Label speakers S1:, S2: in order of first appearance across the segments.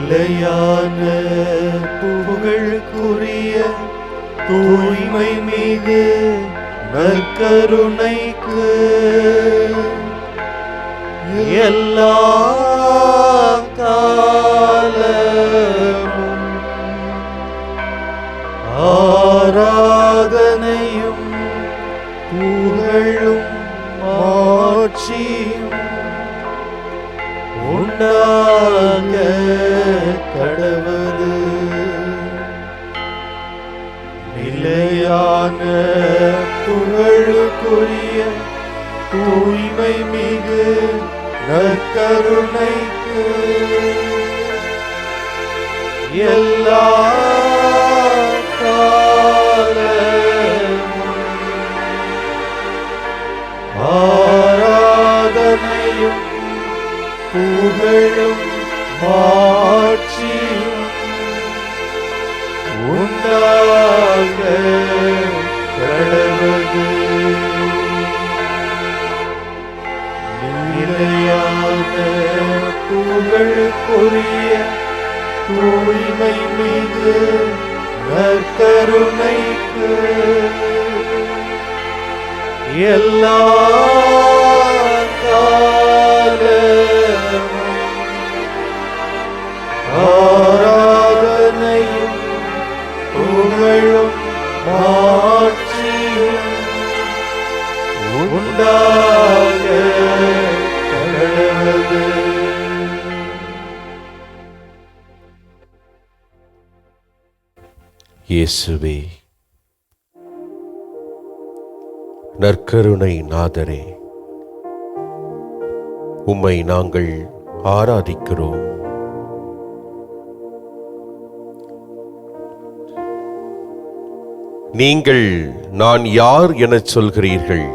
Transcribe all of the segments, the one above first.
S1: நிலையான புகழுக்குரிய தூய்மை மிகு நற்கருணைக்கு எல்லா காலமும் ஆராதனையும் புகழும் ஆட்சியும் உண்டாக கடவுது. நிலையான புகழுக்குரிய தூய்மை மிகு நற்கருணைக்கு எல்லா காலமும் ஆராதனையும் புகழும் ஆட்சியும் உண்டாக கடவுது. நிலையான புகழுக்குரிய தூய்மை மிகு நற்கருணைக்கு எல்லா காலமும் ஆராதனையும் புகழும் ஆட்சியும் உண்டாக கடவுது.
S2: இயேசுவே, நற்கருணை நாதரே, உம்மை நாங்கள் ஆராதிக்கிறோம். நீங்கள் நான் யார் எனச் சொல்கிறீர்கள்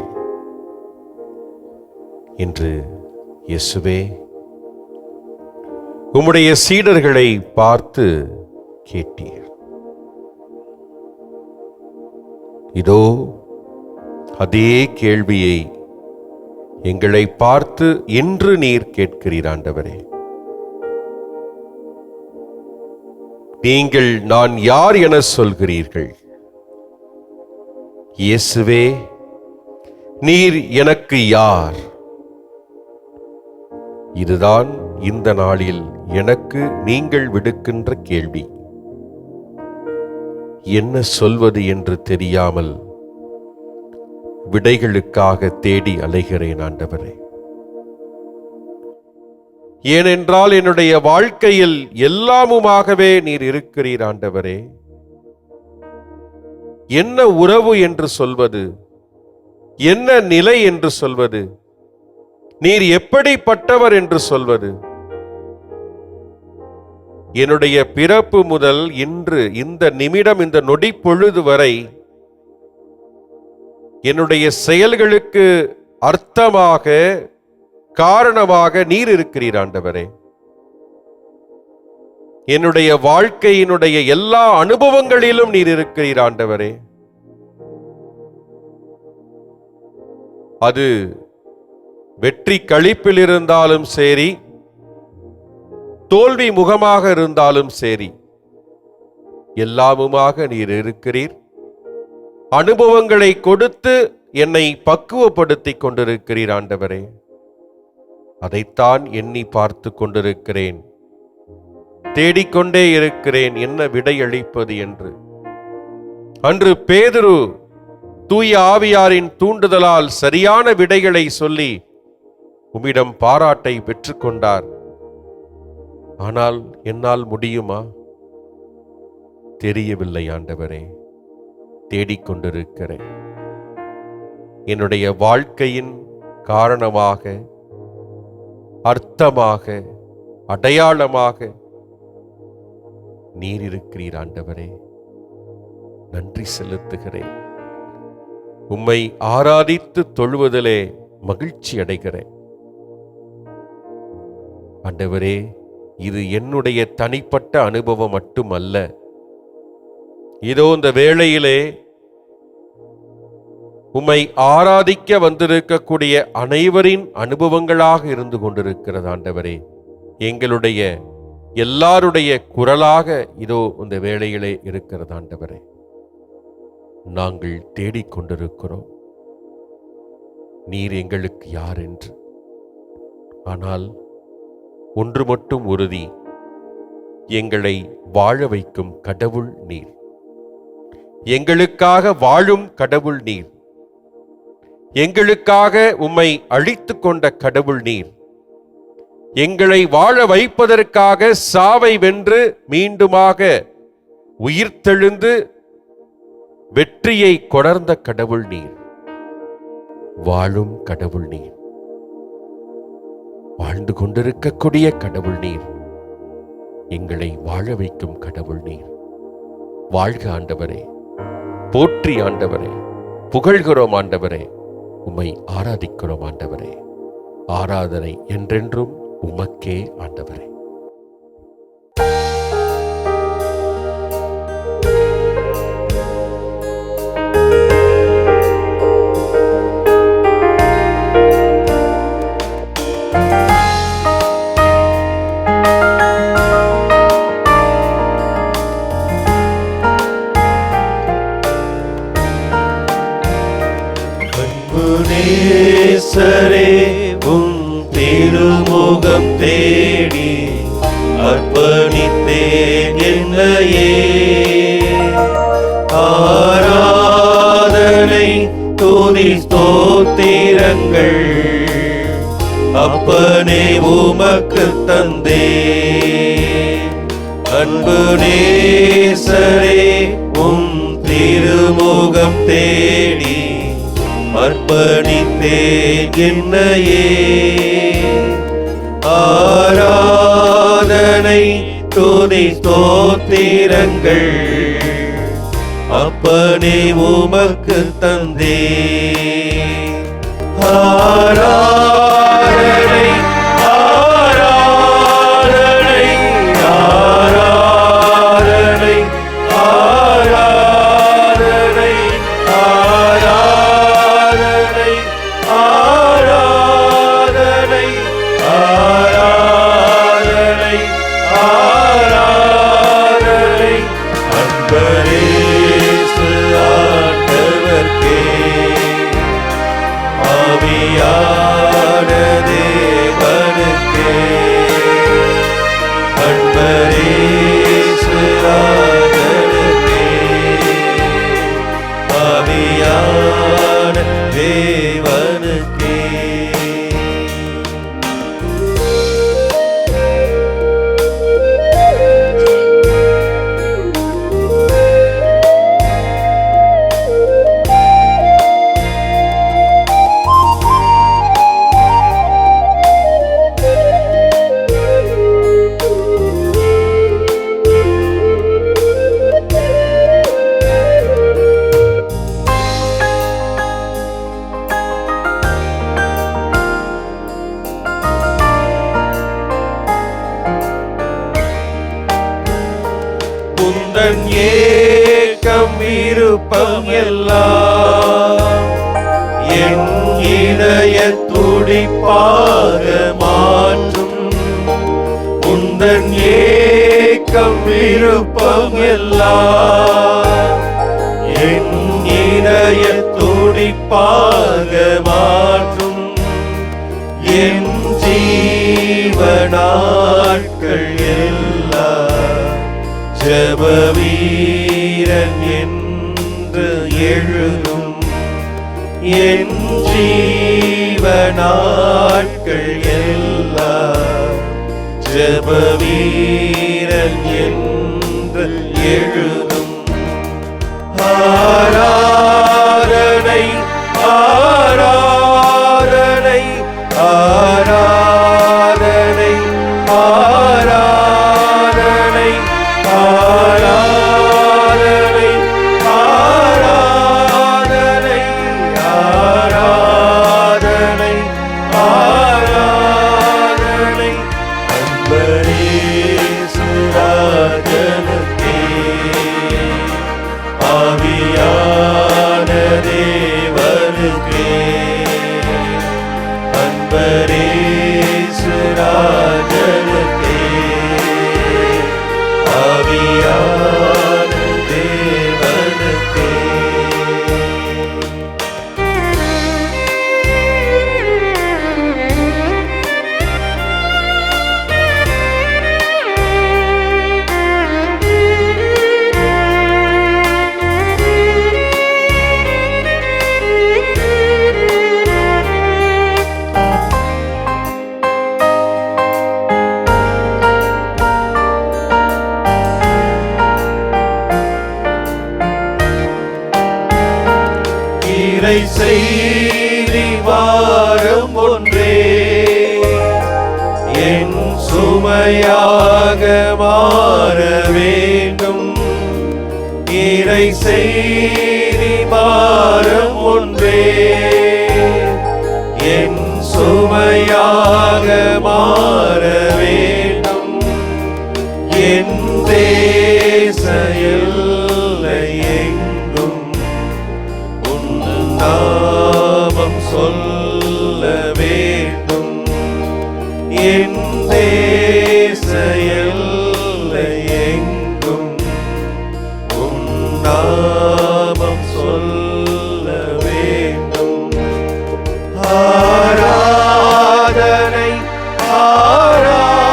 S2: என்று இயேசுவே உம்முடைய சீடர்களை பார்த்து கேட்டீர். இதோ அதே கேள்வியை எங்களை பார்த்து இன்று நீர் கேட்கிறீர் ஆண்டவரே. நீங்கள் நான் யார் என சொல்கிறீர்கள்? இயேசுவே, நீர் எனக்கு யார்? இதுதான் இந்த நாளில் எனக்கு நீங்கள் விடுக்கின்ற கேள்வி. என்ன சொல்வது என்று தெரியாமல் விடைகளுக்காக தேடி அலைகிறேன் ஆண்டவரே. ஏனென்றால் என்னுடைய வாழ்க்கையில் எல்லாமுமாகவே நீர் இருக்கிறீர் ஆண்டவரே. என்ன உறவு என்று சொல்வது, என்ன நிலை என்று சொல்வது, நீர் எப்படிப்பட்டவர் என்று சொல்வது? என்னுடைய பிறப்பு முதல் இன்று இந்த நிமிடம், இந்த நொடி பொழுது வரை என்னுடைய செயல்களுக்கு அர்த்தமாக, காரணமாக நீர் இருக்கிறீர் ஆண்டவரே. என்னுடைய வாழ்க்கையினுடைய எல்லா அனுபவங்களிலும் நீர் இருக்கிறீர் ஆண்டவரே. அது வெற்றி களிப்பில் இருந்தாலும் சரி, தோல்வி முகமாக இருந்தாலும் சரி, எல்லாமுமாக நீர் இருக்கிறீர். அனுபவங்களை கொடுத்து என்னை பக்குவப்படுத்தி கொண்டிருக்கிறீர் ஆண்டவரே. அதைத்தான் எண்ணி பார்த்து கொண்டிருக்கிறேன், தேடிக்கொண்டே இருக்கிறேன் என்ன விடையளிப்பது என்று. அன்று பேதுரு தூய ஆவியாரின் தூண்டுதலால் சரியான விடைகளை சொல்லி உம்மிடம் பாராட்டை பெற்றுக்கொண்டார். ஆனால் என்னால் முடியுமா? தெரியவில்லை ஆண்டவரே, தேடிக்கொண்டிருக்கிறேன். என்னுடைய வாழ்க்கையின் காரணமாக, அர்த்தமாக, அடையாளமாக நீர் இருக்கிறீர் ஆண்டவரே. நன்றி செலுத்துகிறேன். உம்மை ஆராதித்து தொழுவதிலே மகிழ்ச்சி அடைகிறேன் ஆண்டவரே. இது என்னுடைய தனிப்பட்ட அனுபவம் மட்டுமல்ல. இதோ இந்த வேளையிலே உம்மை ஆராதிக்க வந்திருக்கக்கூடிய அனைவரின் அனுபவங்களாக இருந்து கொண்டிருக்கிறது ஆண்டவரே. எங்களுடைய எல்லாருடைய குரலாக இதோ இந்த வேளையிலே இருக்கிறது ஆண்டவரே. நாங்கள் தேடிக்கொண்டிருக்கிறோம் நீர் எங்களுக்கு யார் என்று. ஆனால் ஒன்று மட்டும் உறுதி, எங்களை வாழ வைக்கும் கடவுள் நீர். எங்களுக்காக வாழும் கடவுள் நீர். எங்களுக்காக உம்மை அழித்துக் கொண்ட கடவுள் நீர். எங்களை வாழ வைப்பதற்காக சாவை வென்று மீண்டுமாக உயிர்த்தெழுந்து வெற்றியை கொணர்ந்த கடவுள் நீர். வாழும் கடவுள் நீர். வாழ்ந்து கொண்டிருக்கக்கூடிய கடவுள் நீர். எங்களை வாழ வைக்கும் கடவுள் நீர். வாழ்க ஆண்டவரே, போற்றி ஆண்டவரே, புகழ்கிறோம் ஆண்டவரே, உம்மை ஆராதிக்கிறோம் ஆண்டவரே. ஆராதனை என்றென்றும் உமக்கே ஆண்டவரே.
S1: நேசரே உம் திருமுகம் தேடி அர்ப்பணித்தேன் என்னையே. ஆராதனை துதி ஸ்தோத்திரங்கள் அப்பனே உமக்கு தந்தே. அன்பு நேசரே உம் திருமுகம் தேடி அர்ப்பணித்தேன் என்னையே. ஆராதனை துதி ஸ்தோத்திரங்கள் அப்பனே உமக்கு தந்தே. ஆராதனை ஆராதனை ஆராதனை ஆராதனை ஆராதனை ஆராதனை ஆராதனை ஆராதனை அன்பரேசு ஆண்டவர்க்கே. ஆவியான தேவனுக்கே அன்பரேசு ராஜனுக்கே. ஆவியான தேவனுக்கே. உந்தன் ஏக்கம் விருப்பம் எல்லாம் என் இதய துடிப்பாக மாற்றும். உந்தன் ஏக்கம் விருப்பம் எல்லாம் என் இதய துடிப்பாக மாற்றும். என் ஜீவநாட்கள் எல்லாம் ஜெப வீரன் என்று எழுதும். என் ஜீவநாட்கள் எல்லாம் ஜெப வீரன் என்று எழுதும். ஆராதனை ஆராதனை ஆராதனை ஆராதனை ஆராதனை ஆராதனை ஆராதனை ஆராதனை அன்பரேசு ராஜனுக்கே. ஆவியான தேவனுக்கே அன்பரேசு ராஜனுக்கே. இறை செய்தி வாரம் ஒன்றே என் சுமையாக மாற வேண்டும். இறை செய்தி வாரம் ஒன்றே என் சுமையாக மாற வேண்டும். என் தேச எல்லை எங்கும் உன் நாமம் சொல்ல வேண்டும். என் தேச எல்லை எங்கும் உன் நாமம் சொல்ல வேண்டும். ஆராதனை ஆராதனை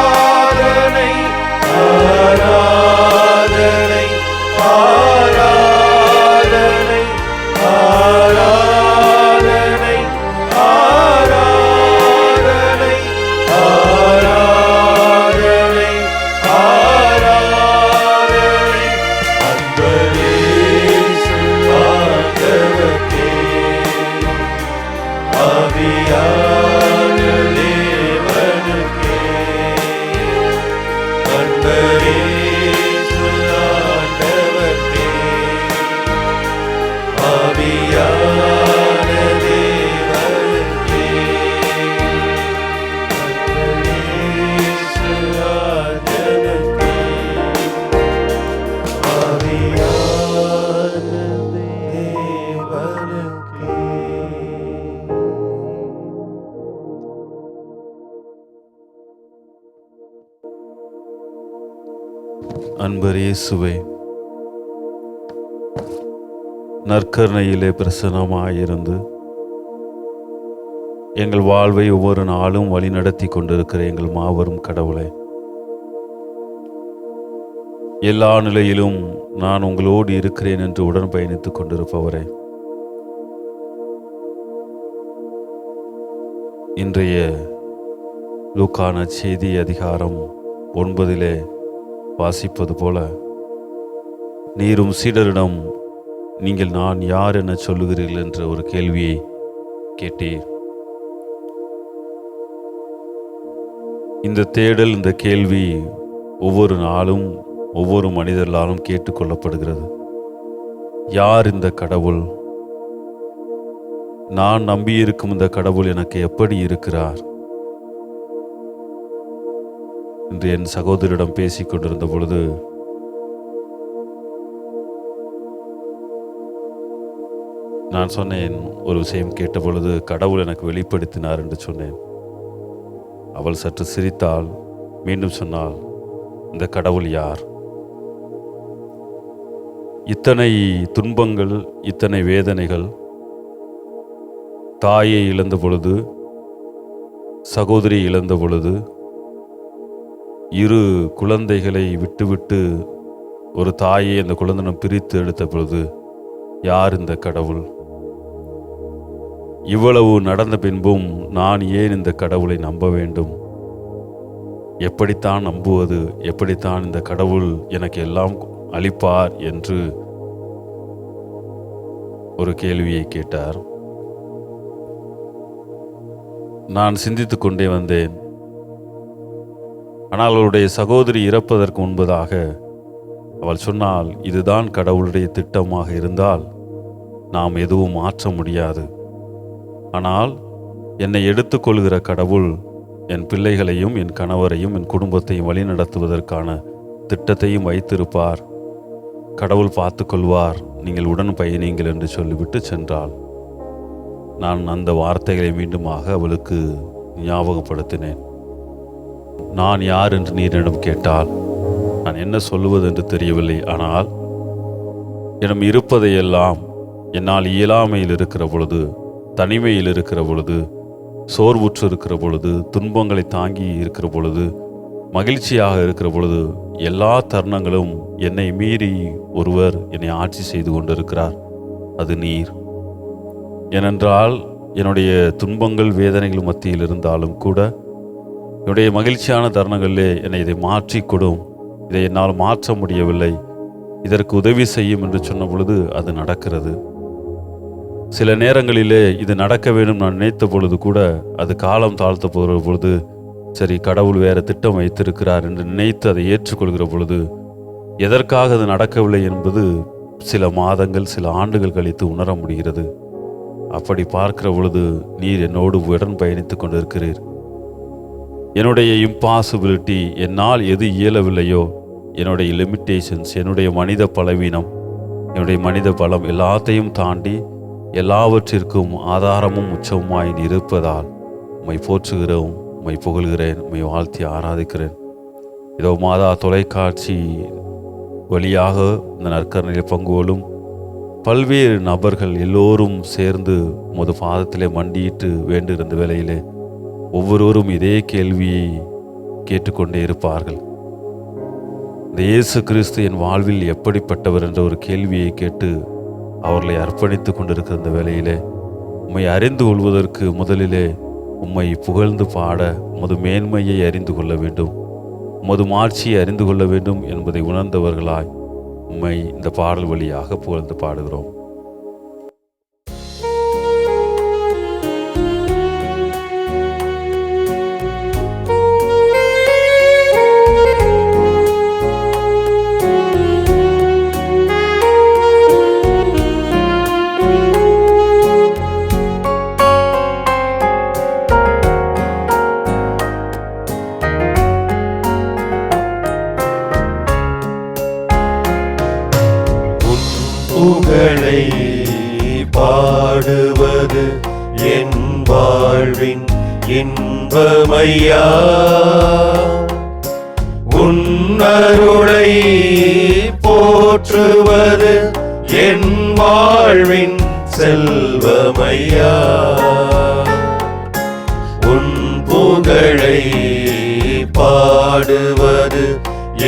S1: ஆராதனை ஆராதனை ஆராதனை ஆராதனை ஆராதனை ஆராதனை அன்பரேசு ஆண்டவர்க்கே ஆவியான தேவனுக்கே அன்பரேசு ஆண்டவர்க்கே ஆவியான தேவனுக்கே அன்பரேசு ஆண்டவர்க்கே ஆவியான தேவனுக்கே.
S3: அன்பர் இயேசுவே, நற்கருணையிலே பிரசன்னமாயிருந்து எங்கள் வாழ்வை ஒவ்வொரு நாளும் வழிநடத்தி கொண்டிருக்கிற எங்கள் மாபெரும் கடவுளே, எல்லா நிலையிலும் நான் உங்களோடு இருக்கிறேன் என்று உடன் பயணித்துக் கொண்டிருப்பவரே, இன்றைய லூக்கா நற்செய்தி அதிகாரம் 9 வாசிப்பது போல, நீரும் சீடரிடம் நீங்கள் நான் யார் என சொல்லுகிறீர்கள் என்ற ஒரு கேள்வியை கேட்டீர். இந்த தேடல், இந்த கேள்வி ஒவ்வொரு நாளும் ஒவ்வொரு மனிதர்களாலும் கேட்டுக்கொள்ளப்படுகிறது. யார் இந்த கடவுள்? நான் நம்பியிருக்கும் இந்த கடவுள் எனக்கு எப்படி இருக்கிறார் என்று என் சகோதரியிடம் பேசிக் கொண்டிருந்த பொழுது நான் சொன்னேன், ஒரு விஷயம் கேட்ட பொழுது கடவுள் எனக்கு வெளிப்படுத்தினார் என்று சொன்னேன். அவள் சற்று சிரித்தாள். மீண்டும் சொன்னாள், இந்த கடவுள் யார்? இத்தனை துன்பங்கள், இத்தனை வேதனைகள், தாயை இழந்த பொழுது, சகோதரி இழந்த பொழுது, 2 குழந்தைகளை விட்டுவிட்டு ஒரு தாயை அந்த குழந்தையிடம் பிரித்து எடுத்த பொழுது யார் இந்த கடவுள்? இவ்வளவு நடந்த பின்பும் நான் ஏன் இந்த கடவுளை நம்ப வேண்டும்? எப்படித்தான் நம்புவது? எப்படித்தான் இந்த கடவுள் எனக்கு எல்லாம் அளிப்பார் என்று ஒரு கேள்வியை கேட்டார். நான் சிந்தித்துக் கொண்டே வந்தேன். ஆனால் அவளுடைய சகோதரி இறப்பதற்கு முன்பதாக அவள் சொன்னால், இதுதான் கடவுளுடைய திட்டமாக இருந்தால் நாம் எதுவும் மாற்ற முடியாது. ஆனால் என்னை எடுத்துக்கொள்கிற கடவுள் என் பிள்ளைகளையும் என் கணவரையும் என் குடும்பத்தையும் வழிநடத்துவதற்கான திட்டத்தையும் வைத்திருப்பார். கடவுள் பார்த்து கொள்வார், நீங்கள் உடன் பயணிங்கள் என்று சொல்லிவிட்டு சென்றாள். நான் அந்த வார்த்தைகளை மீண்டுமாக அவளுக்கு ஞாபகப்படுத்தினேன். நான் யார் என்று நீரிடம் கேட்டால் நான் என்ன சொல்லுவது என்று தெரியவில்லை. ஆனால் என்னிடம் இருப்பதையெல்லாம் என்னால் இயலாமையில் இருக்கிற பொழுது, தனிமையில் இருக்கிற பொழுது, சோர்வுற்று இருக்கிற பொழுது, துன்பங்களை தாங்கி இருக்கிற பொழுது, மகிழ்ச்சியாக இருக்கிற பொழுது, எல்லா தருணங்களும் என்னை மீறி ஒருவர் என்னை ஆட்சி செய்து கொண்டிருக்கிறார். அது நீர். ஏனென்றால் என்னுடைய துன்பங்கள் வேதனைகள் மத்தியில் இருந்தாலும் கூட என்னுடைய மகிழ்ச்சியான தருணங்களிலே என்னை இதை மாற்றிக்கொடும், இதை என்னால் மாற்ற முடியவில்லை, இதற்கு உதவி செய்யும் என்று சொன்ன பொழுது அது நடக்கிறது. சில நேரங்களிலே இது நடக்க வேண்டும் நான் நினைத்த பொழுது கூட அது காலம் தாழ்த்த போகிற பொழுது, சரி கடவுள் வேறு திட்டம் வைத்திருக்கிறார் என்று நினைத்து அதை ஏற்றுக்கொள்கிற பொழுது எதற்காக அது நடக்கவில்லை என்பது சில மாதங்கள் சில ஆண்டுகள் கழித்து உணர முடிகிறது. அப்படி பார்க்கிற பொழுது நீர் என்னோடு உடன் பயணித்து கொண்டிருக்கிறீர். என்னுடைய இம்பாசிபிலிட்டி, என்னால் எது இயலவில்லையோ, என்னுடைய லிமிட்டேஷன்ஸ், என்னுடைய மனித பலவீனம், என்னுடைய மனித பலம் எல்லாத்தையும் தாண்டி எல்லாவற்றிற்கும் ஆதாரமும் உச்சமுமாய் இருப்பதால் உம்மை போற்றுகிறோம், உம்மை புகழ்கிறேன், உம்மை வாழ்த்தி ஆராதிக்கிறேன். இதோ மாதா தொலைக்காட்சி வழியாக இந்த நற்கரணையில் பங்கு கொள்ளும் பல்வேறு நபர்கள் எல்லோரும் சேர்ந்து உமது பாதத்திலே மண்டியிட்டு வேண்டுகிற வேளையிலே ஒவ்வொருவரும் இதே கேள்வியை கேட்டுக்கொண்டே இருப்பார்கள். இந்த இயேசு கிறிஸ்து என் வாழ்வில் எப்படிப்பட்டவர் என்ற ஒரு கேள்வியை கேட்டு அவர்களை அர்ப்பணித்து கொண்டிருக்கிற இந்த வேளையிலே உம்மை அறிந்து கொள்வதற்கு முதலிலே உம்மை புகழ்ந்து பாட உமது மேன்மையை அறிந்து கொள்ள வேண்டும், உமது மாட்சியை அறிந்து கொள்ள வேண்டும் என்பதை உணர்ந்தவர்களாய் உம்மை இந்த பாடல் வழியாக புகழ்ந்து பாடுகிறோம்.
S1: புகழை பாடுவது என் வாழ்வின் இன்பமையா, உன் அருளை போற்றுவது என் வாழ்வின் செல்வமையா. உன் புகழை பாடுவது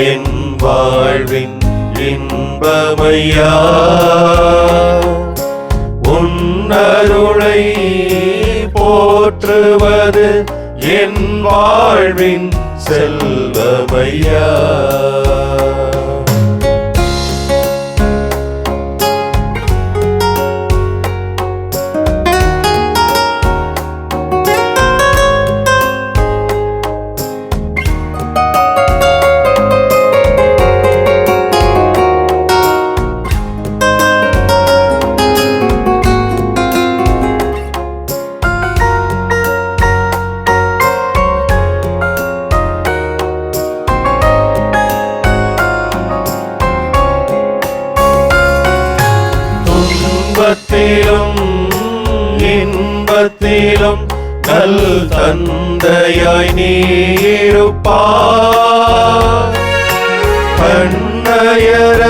S1: என் வாழ்வின் இன்பமையா, உன் அருளை போற்றுவது என் வாழ்வின் செல்வமையா. துன்பத்திலும் இன்பத்திலும் நல் தந்தையாய் நீருப்பார், கண்ணயர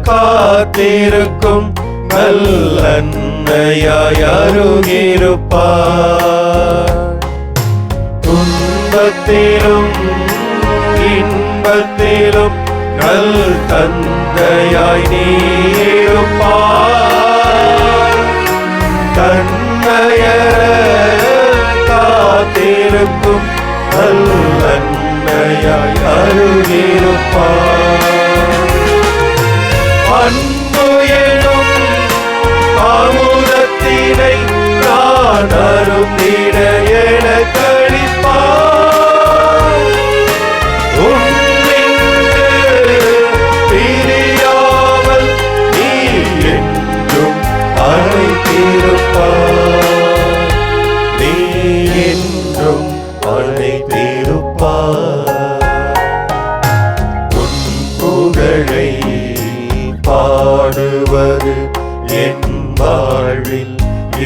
S1: காத்திருக்கும் நல் அன்னையாய் அருகிருப்பார். துன்பத்திலும் இன்பத்திலும் நல் தந்தையாய் நீருப்பார், கண்ணயர காத்திருக்கும் நல் அன்னையாய் அருகிருப்பார். அன்பு எனும் அமுதத்தினை நான் அருந்திட என கழிப்பார், உன்னின்று பிரியாமல் நீ என்றும் அழைத்திருப்பார், நீ என்றும் அழைத்திருப்பார். உன் புகழை பாடுவது என் வாழ்வில்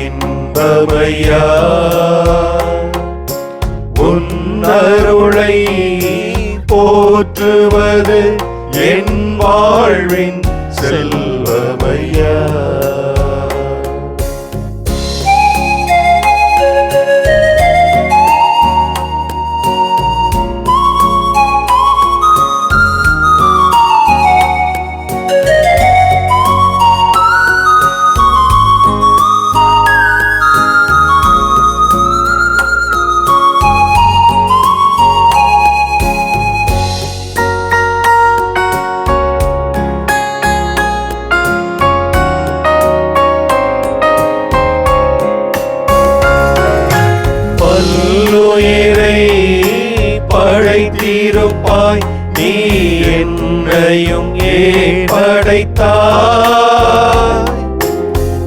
S1: இன்பமையா, உன் அருளை போற்றுவது என் வாழ்வின் செல்வமையா. படைத்திருப்பாய், நீ என்னையும் ஏன் படைத்தாய்?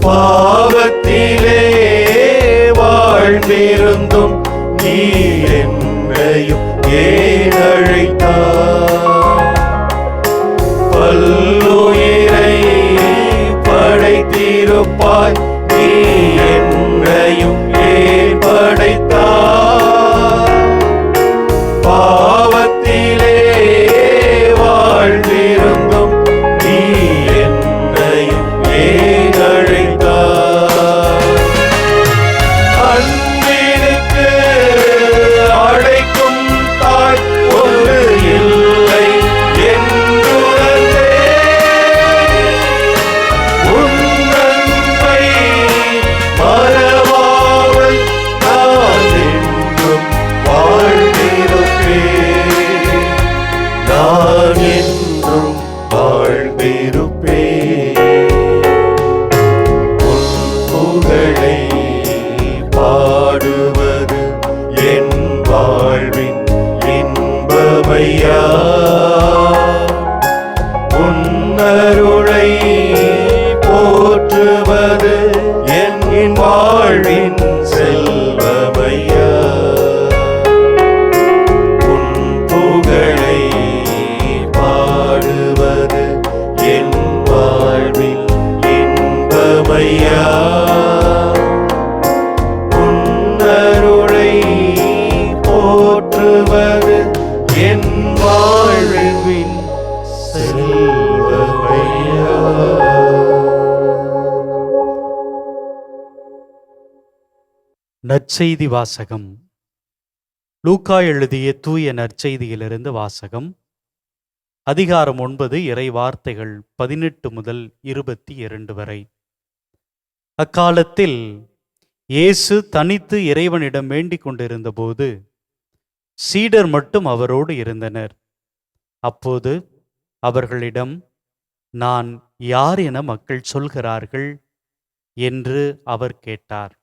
S1: பாவத்திலே வாழ்ந்திருந்தும் நீ என்னையும் ஏன் அழைத்தாய்? பல்லுயிரை படைத்திருப்பாய், நீ என்னையும் ஏன் படைத்தாய்? பாவத்திலே வாழ்ந்திருந்தும் நீ என்னையும் ஏன் அழைத்தாய்? அன்பினுக்கு அழைக்கும் தாய் ஒன்று இல்லை என்றுணர்ந்தே, உன் அன்பை மறவாமல் நான் என்றும் வாழ்ந்திருப்பேன், நான் என்றும் வாழ்ந்திருப்பேன். உன் புகழை பாடுவது என் வாழ்வின் இன்பமையா, உன் அருளை போற்றுவது என் வாழ்வின் செல்வமையா. உன் புகழை பாடுவது என் வாழ்வின் இன்பமையா, உன் அருளை போற்றுவது என் வாழ்வின் செல்வமையா.
S4: நற்செய்தி வாசகம். லூக்கா எழுதிய தூய நற்செய்தியிலிருந்து வாசகம். அதிகாரம் 9, இறை வார்த்தைகள் 18 முதல் 22 வரை. அக்காலத்தில் இயேசு தனித்து இறைவனிடம் வேண்டிக் கொண்டிருந்தபோது சீடர் மட்டும் அவரோடு இருந்தனர். அப்போது அவர்களிடம், நான் யார் என மக்கள் சொல்கிறார்கள் என்று அவர் கேட்டார்.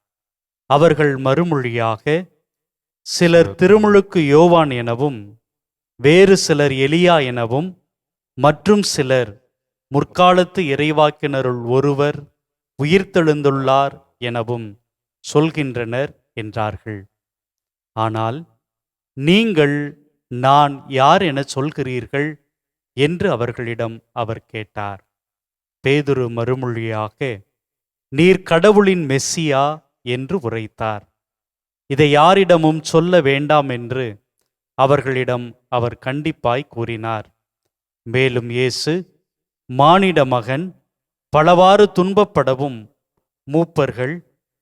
S4: அவர்கள் மறுமொழியாக, சிலர் திருமுழுக்கு யோவான் எனவும், வேறு சிலர் எலியா எனவும், மற்றும் சிலர் முற்காலத்து இறைவாக்கினருள் ஒருவர் உயிர்த்தெழுந்துள்ளார் எனவும் சொல்கின்றனர் என்றார்கள். ஆனால் நீங்கள் நான் யார் என சொல்கிறீர்கள் என்று அவர்களிடம் அவர் கேட்டார். பேதுரு மறுமொழியாக, நீர் கடவுளின் மெஸ்ஸியா என்று உரைத்தார். இதை யாரிடமும் சொல்ல வேண்டாம் என்று அவர்களிடம் அவர் கண்டிப்பாய் கூறினார். மேலும் இயேசு, மானிட மகன் பலவாறு துன்பப்படவும், மூப்பர்கள்,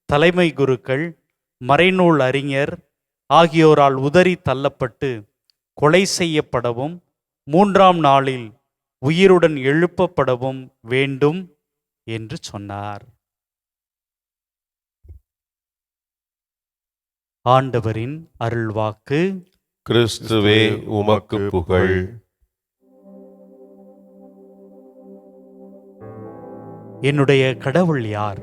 S4: தலைமை குருக்கள், மறைநூல் அறிஞர் ஆகியோரால் உதறி தள்ளப்பட்டு கொலை செய்யப்படவும், 3ஆம் நாளில் உயிருடன் எழுப்பப்படவும் வேண்டும் என்று சொன்னார். ஆண்டவரின் அருள்வாக்கு.
S2: கிறிஸ்துவே உமக்கு புகழ்.
S4: என்னுடைய கடவுள் யார்?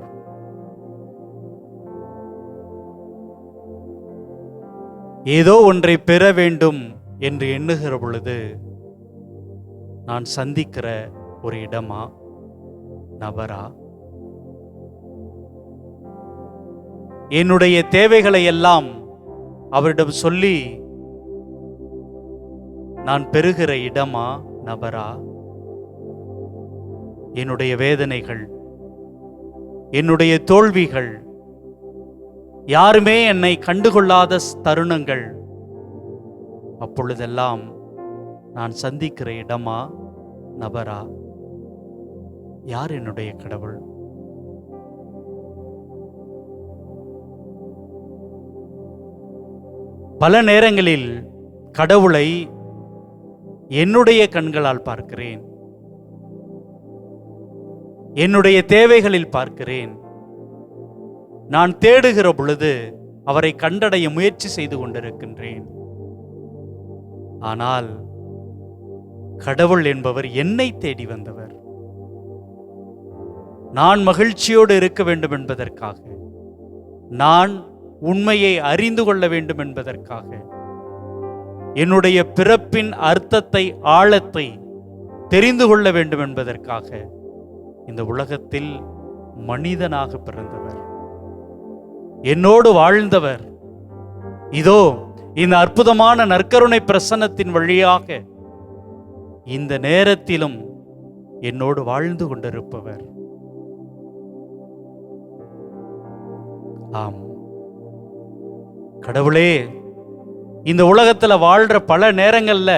S4: ஏதோ ஒன்றை பெற வேண்டும் என்று எண்ணுகிற பொழுது நான் சந்திக்கிற ஒரு இடமா, நபரா? என்னுடைய தேவைகளை எல்லாம் அவரிடம் சொல்லி நான் பெறுகிற இடமா, நபரா? என்னுடைய வேதனைகள், என்னுடைய தோல்விகள், யாருமே என்னை கண்டுகொள்ளாத தருணங்கள், அப்பொழுதெல்லாம் நான் சந்திக்கிற இடமா, நபரா? யார் என்னுடைய கடவுள்? பல நேரங்களில் கடவுளை என்னுடைய கண்களால் பார்க்கிறேன், என்னுடைய தேவைகளில் பார்க்கிறேன். நான் தேடுகிற பொழுது அவரை கண்டடைய முயற்சி செய்து கொண்டிருக்கின்றேன். ஆனால் கடவுள் என்பவர் என்னை தேடி வந்தவர். நான் மகிழ்ச்சியோடு இருக்க வேண்டும் என்பதற்காக, நான் உண்மையை அறிந்து கொள்ள வேண்டும் என்பதற்காக, என்னுடைய பிறப்பின் அர்த்தத்தை, ஆழத்தை தெரிந்து கொள்ள வேண்டும் என்பதற்காக இந்த உலகத்தில் மனிதனாக பிறந்தவர், என்னோடு வாழ்ந்தவர். இதோ இந்த அற்புதமான நற்கருணை பிரசன்னத்தின் வழியாக இந்த நேரத்திலும் என்னோடு வாழ்ந்து கொண்டிருப்பவர். ஆம் கடவுளே, இந்த உலகத்துல வாழ்ற பல நேரங்கள்ல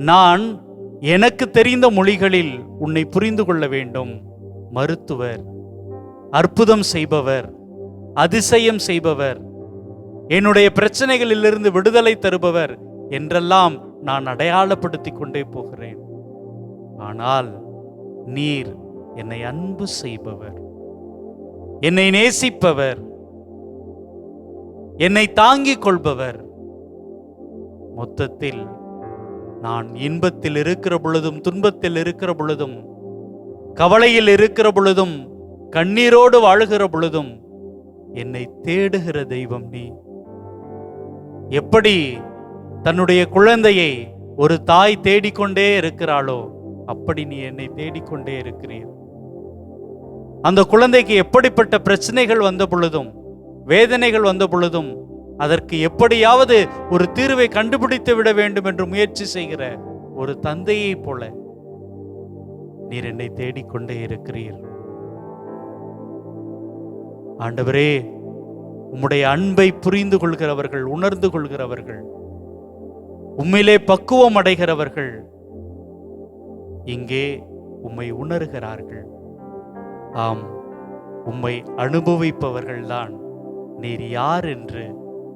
S4: நான் எனக்கு தெரிந்த மொழிகளில் உன்னை புரிந்து கொள்ள வேண்டும். மருத்துவர், அற்புதம் செய்பவர், அதிசயம் செய்பவர், என்னுடைய பிரச்சனைகளிலிருந்து விடுதலை தருபவர் என்றெல்லாம் நான் அடையாளப்படுத்தி கொண்டே போகிறேன். ஆனால் நீர் என்னை அன்பு செய்பவர், என்னை நேசிப்பவர், என்னை தாங்கிக் கொள்பவர். மொத்தத்தில் நான் இன்பத்தில் இருக்கிற பொழுதும், துன்பத்தில் இருக்கிற பொழுதும், கவலையில் இருக்கிற பொழுதும், கண்ணீரோடு வாழுகிற பொழுதும் என்னை தேடுகிற தெய்வம் நீ. எப்படி தன்னுடைய குழந்தையை ஒரு தாய் தேடிக்கொண்டே இருக்கிறாளோ அப்படி நீ என்னை தேடிக்கொண்டே இருக்கிறீர். அந்த குழந்தைக்கு எப்படிப்பட்ட பிரச்சனைகள் வந்த பொழுதும், வேதனைகள் வந்த பொழுதும் அதற்கு எப்படியாவது ஒரு தீர்வை கண்டுபிடித்து விட வேண்டும் என்று முயற்சி செய்கிற ஒரு தந்தையை போல நீர் என்னை தேடிக்கொண்டே இருக்கிறீர். ஆண்டவரே, உம்முடைய அன்பை புரிந்து கொள்கிறவர்கள், உணர்ந்து கொள்கிறவர்கள், உம்மிலே பக்குவம் அடைகிறவர்கள் இங்கே உம்மை உணர்கிறார்கள். ஆம், உம்மை அனுபவிப்பவர்கள்தான் நீர் யார் என்று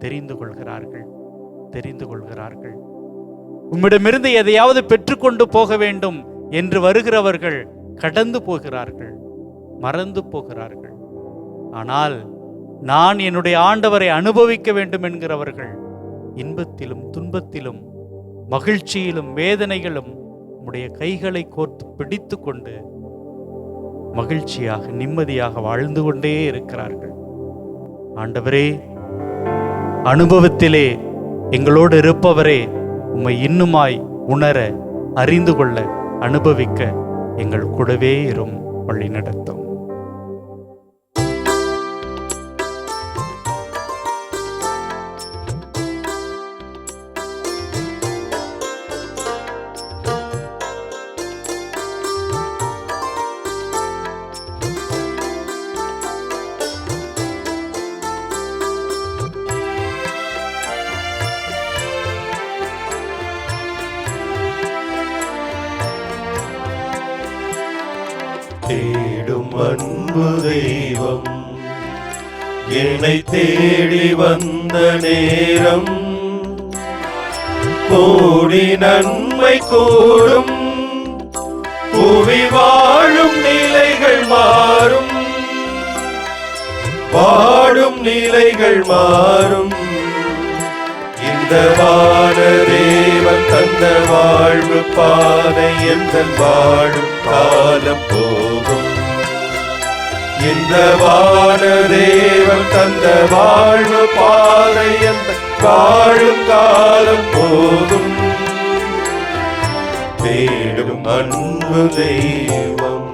S4: தெரிந்து கொள்கிறார்கள். உம்மிடமிருந்து எதையாவது பெற்றுக்கொண்டு போக வேண்டும் என்று வருகிறவர்கள் கடந்து போகிறார்கள், மறந்து போகிறார்கள். ஆனால் நான் என்னுடைய ஆண்டவரை அனுபவிக்க வேண்டும் என்கிறவர்கள் இன்பத்திலும் துன்பத்திலும் மகிழ்ச்சியிலும் வேதனைகளும் உம்முடைய கைகளை கோர்த்து பிடித்து கொண்டு மகிழ்ச்சியாக நிம்மதியாக வாழ்ந்து கொண்டே இருக்கிறார்கள். ஆண்டவரே, அனுபவத்திலே எங்களோடு இருப்பவரே, உம்மை இன்னுமாய் உணர, அறிந்து கொள்ள, அனுபவிக்க எங்கள் கூடவே இரும், வழி நடத்தும்.
S1: தேடும் அன்பு தெய்வம் என்னை தேடி வந்த நேரம், கோடி நன்மை கூடும், புவி வாழும் நிலைகள் மாறும், வாடும் நிலைகள் மாறும். இந்த வானதேவன் தந்த வாழ்வு பாதை எந்த வாழும் காலம் போகும். இந்த வானதேவன் தந்த வாழ்வு பாதை எந்த வாழும் காலம் போகும். தேடும் அன்பு தெய்வம்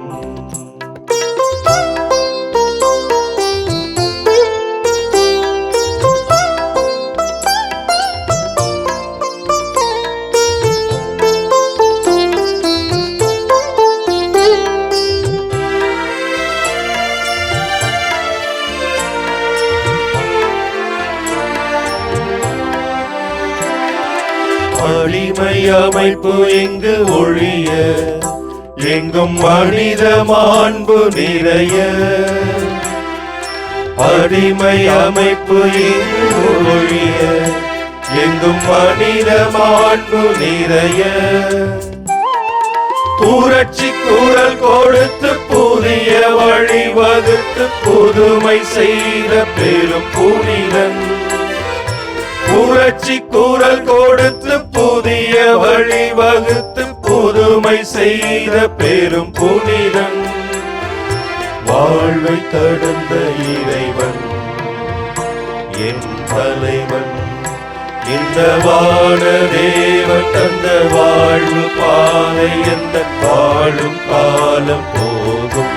S1: அடிமை அமைப்பு எங்கு ஒழிய, எங்கும் மனித மாண்பு நிறைய. அடிமை அமைப்பு எங்கு ஒழிய, எங்கும் மனித மாண்பு நிறைய. புரட்சி குரல் கொடுத்து புதிய வழி வகுத்து புதுமை செய்த பெரும் புனிதன். புரட்சி குரல் கொடுத்து புதிய வழி வகுத்து புதுமை செய்த பெரும் புனிதன். வாழ்வை கடந்த இறைவன் என் தலைவன், இந்த வான தேவன் தந்த வாழ்வு பாதை எந்த வாழும் காலம் போகும்.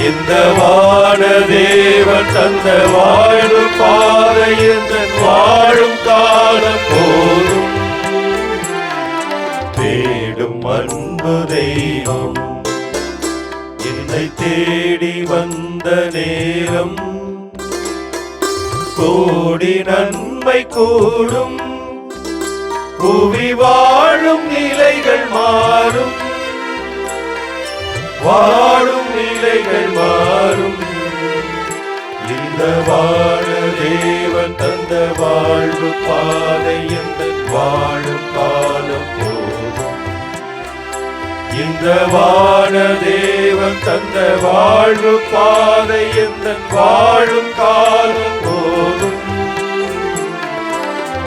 S1: இந்த வான தேவன் தந்த வாழ்வு பாதை எந்த வாழும் காலம் போகும். தேடும் அன்பு தெய்வம் என்னை தேடி வந்த நேரம் கோடி நன்மை கூடும். புவி வாழும் நிலைகள் மாறும், வாழும் நிலைகள் மாறும். இந்த வாழ தேவன் தந்த வாழ்வு பாதை எந்த வாழும் காலம் போகும். இந்த வாழ தேவன் தந்த வாழ்வு பாதை எந்த வாழும் காலம் போகும்.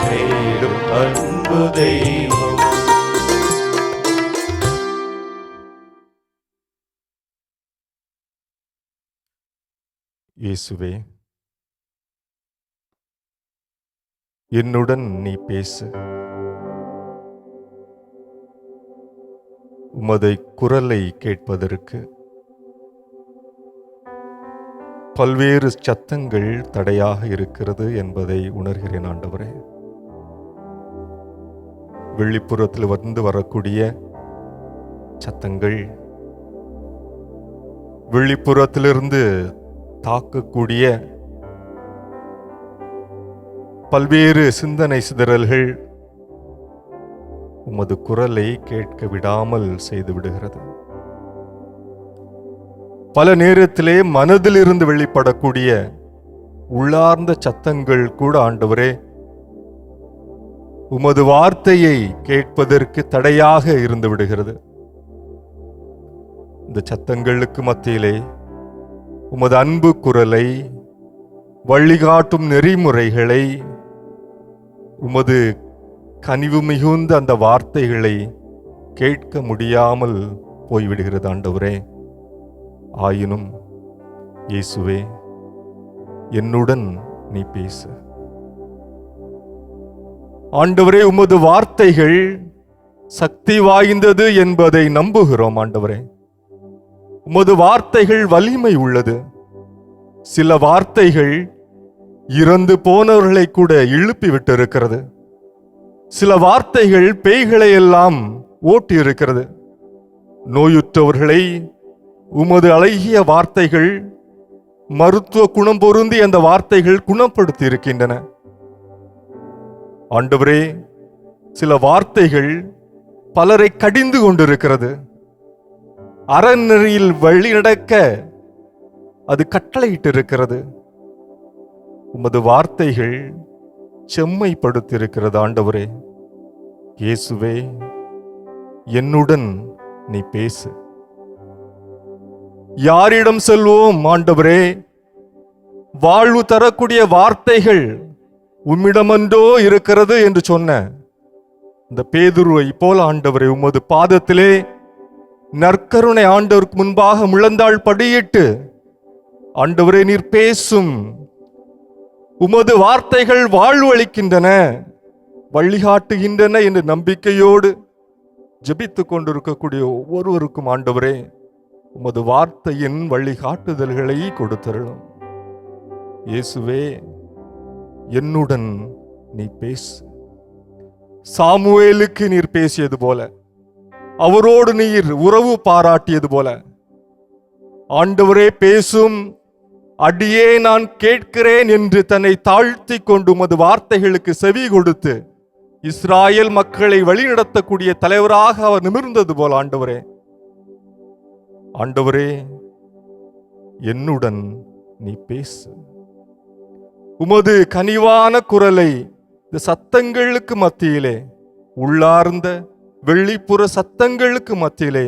S1: தேடும் அன்பு தெய்வம்.
S5: இயேசுவே, என்னுடன் நீ பேசு. உமது குரலை கேட்பதற்கு பல்வேறு சத்தங்கள் தடையாக இருக்கிறது என்பதை உணர்கிறேன் ஆண்டவரே. வெளிப்புறத்தில் வந்து வரக்கூடிய சத்தங்கள், வெளிப்புறத்திலிருந்து தாக்கக்கூடிய பல்வேறு சிந்தனை சிதறல்கள் உமது குரலை கேட்க விடாமல் செய்து விடுகிறது. பல நேரத்திலே மனதிலிருந்து வெளிப்படக்கூடிய உள்ளார்ந்த சத்தங்கள் கூட ஆண்டவரே உமது வார்த்தையை கேட்பதற்கு தடையாக இருந்து விடுகிறது. இந்த சத்தங்களுக்கு மத்தியிலே உமது அன்பு குரலை, வழிகாட்டும் நெறிமுறைகளை, உமது கனிவு மிகுந்த அந்த வார்த்தைகளை கேட்க முடியாமல் போய்விடுகிறது ஆண்டவரே. ஆயினும் இயேசுவே, என்னுடன் நீ பேசு. ஆண்டவரே, உமது வார்த்தைகள் சக்தி வாய்ந்தது என்பதை நம்புகிறோம் ஆண்டவரே. உமது வார்த்தைகள் வலிமை உள்ளது. சில வார்த்தைகள் இறந்து போனவர்களை கூட எழுப்பி விட்டிருக்கிறது. சில வார்த்தைகள் பேய்களை எல்லாம் ஓட்டி இருக்கிறது. நோயுற்றவர்களை உமது அழகிய வார்த்தைகள், மருத்துவ குணம் பொருந்தி அந்த வார்த்தைகள் குணப்படுத்தி இருக்கின்றன. ஆண்டவரே, சில வார்த்தைகள் பலரை கடிந்து கொண்டிருக்கிறது. அறநெறியில் வழி நடக்க அது கட்டளையிட்டு இருக்கிறது. உமது வார்த்தைகள் செம்மைப்படுத்தியிருக்கிறது ஆண்டவரே. இயேசுவே, என்னுடன் நீ பேசு. யாரிடம் செல்வோம் ஆண்டவரே? வாழ்வு தரக்கூடிய வார்த்தைகள் உம்மிடமன்றோ இருக்கிறது என்று சொன்ன இந்த பேதுருவை போல ஆண்டவரே, உமது பாதத்திலே நற்கருணை ஆண்டவருக்கு முன்பாக முழந்தாள் படியிட்டு, ஆண்டவரே நீர் பேசும். உமது வார்த்தைகள் வாழ்வு அளிக்கின்றன, வழிகாட்டுகின்றன என்ற நம்பிக்கையோடு ஜெபித்துக் கொண்டிருக்கக்கூடிய ஒவ்வொருவருக்கும் ஆண்டவரே, உமது வார்த்தையின் வழிகாட்டுதல்களை கொடுத்தருளும். இயேசுவே, என்னுடன் நீ பேசு. சாமுவேலுக்கு நீர் பேசியது போல, அவரோடு நீர் உறவு பாராட்டியது போல, ஆண்டவரே பேசும், அடியே நான் கேட்கிறேன் என்று தன்னை தாழ்த்தி கொண்டு உமது வார்த்தைகளுக்கு செவி கொடுத்து இஸ்ராயேல் மக்களை வழிநடத்தக்கூடிய தலைவராக அவர் நிமிர்ந்தது போல ஆண்டவரே, ஆண்டவரே என்னுடன் நீ பேசு. உமது கனிவான குரலை இந்த சத்தங்களுக்கு மத்தியிலே, உள்ளார்ந்த வெளிப்புற சத்தங்களுக்கு மத்தியிலே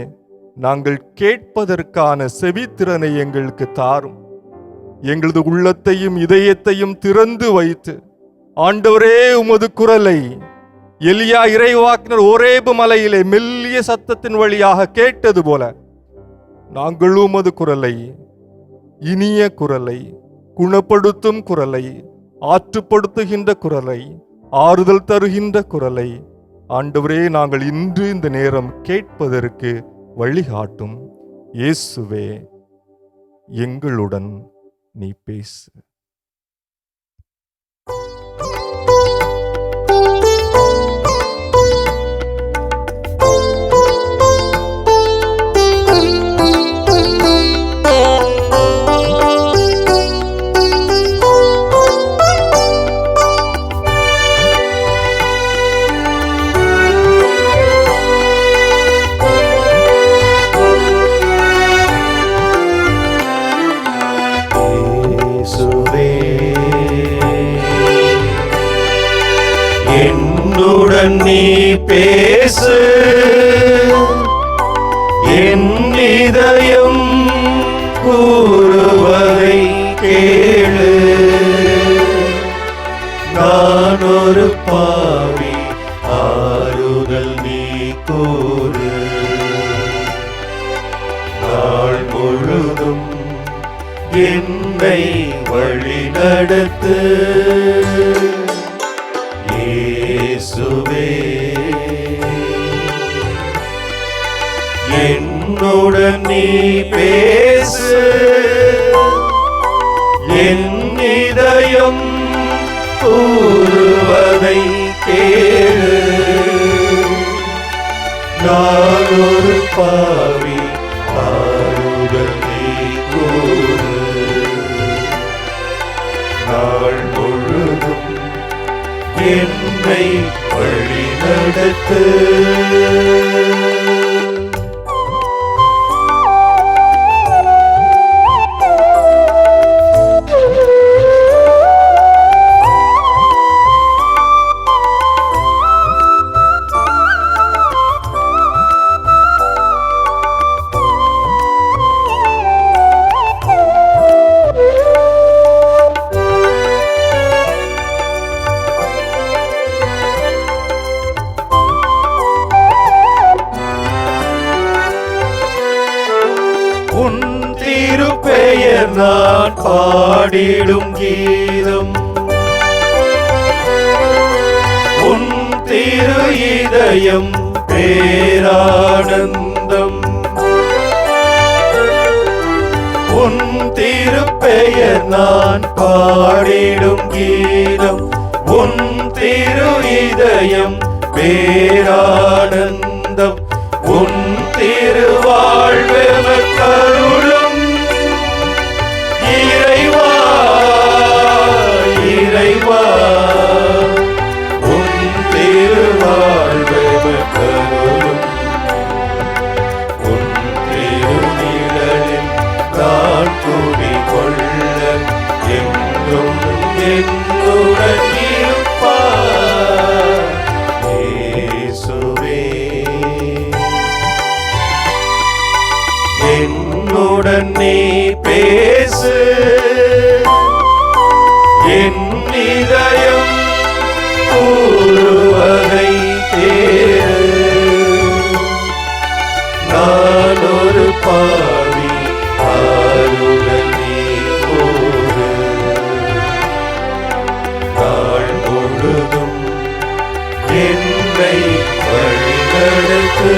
S5: நாங்கள் கேட்பதற்கான செவித்திறனை எங்களுக்கு தாரும். எங்களது உள்ளத்தையும் இதயத்தையும் திறந்து வைத்து ஆண்டவரே, உமது குரலை எலியா இறைவாக்கினர் ஓரேபு மலையிலே மெல்லிய சத்தத்தின் வழியாக கேட்டது போல நாங்களும் உமது குரலை, இனிய குரலை, குணப்படுத்தும் குரலை, ஆற்றுப்படுத்துகின்ற குரலை, ஆறுதல் தருகின்ற குரலை ஆண்டவரே நாங்கள் இன்று இந்த நேரம் கேட்பதற்கு வழிகாட்டும். இயேசுவே, எங்களுடன் நீ பேசு.
S1: என்னுடன் நீ பேசு, என் இதயம் கூறுவதை கேளு. நான் ஒரு பாவி, ஆறுதல் நீ கூறு. நாள் முழுதும் என்னை வழிநடத்து. இயேசுவே, என்னுடன் நீ பேசு, என் இதயம் கூறுவதை கேளு. நான் ஒரு பாவி, ஆறுதல் நீ கூறு. நாள் முழுதும் என்னை வழிநடத்து. உன் திருப்பெயர் நான் பாடிடும் கீதம், உன் திரு இதயம் பேரானந்தம். உன் திருப்பெயர் நான் பாடிடும் கீதம், உன் திரு இதயம் பேரானந்தம். உன் திருவாழ்வெமக் கருளும் இறைவா, இறைவா. உன் திருவாழ்வெமக் கருளும். உன் திருநிழலில் நான் குடிகொள்ள என்றும் என்னுடன் இருப்பார். இயேசுவே, என்னுடன் நீ பேசு, என் இதயம் கூறுவதை கேளு. நான் ஒரு பாவி, ஆறுதல் நீ கூறு. நாள் முழுதும் என்னை வழிநடத்து.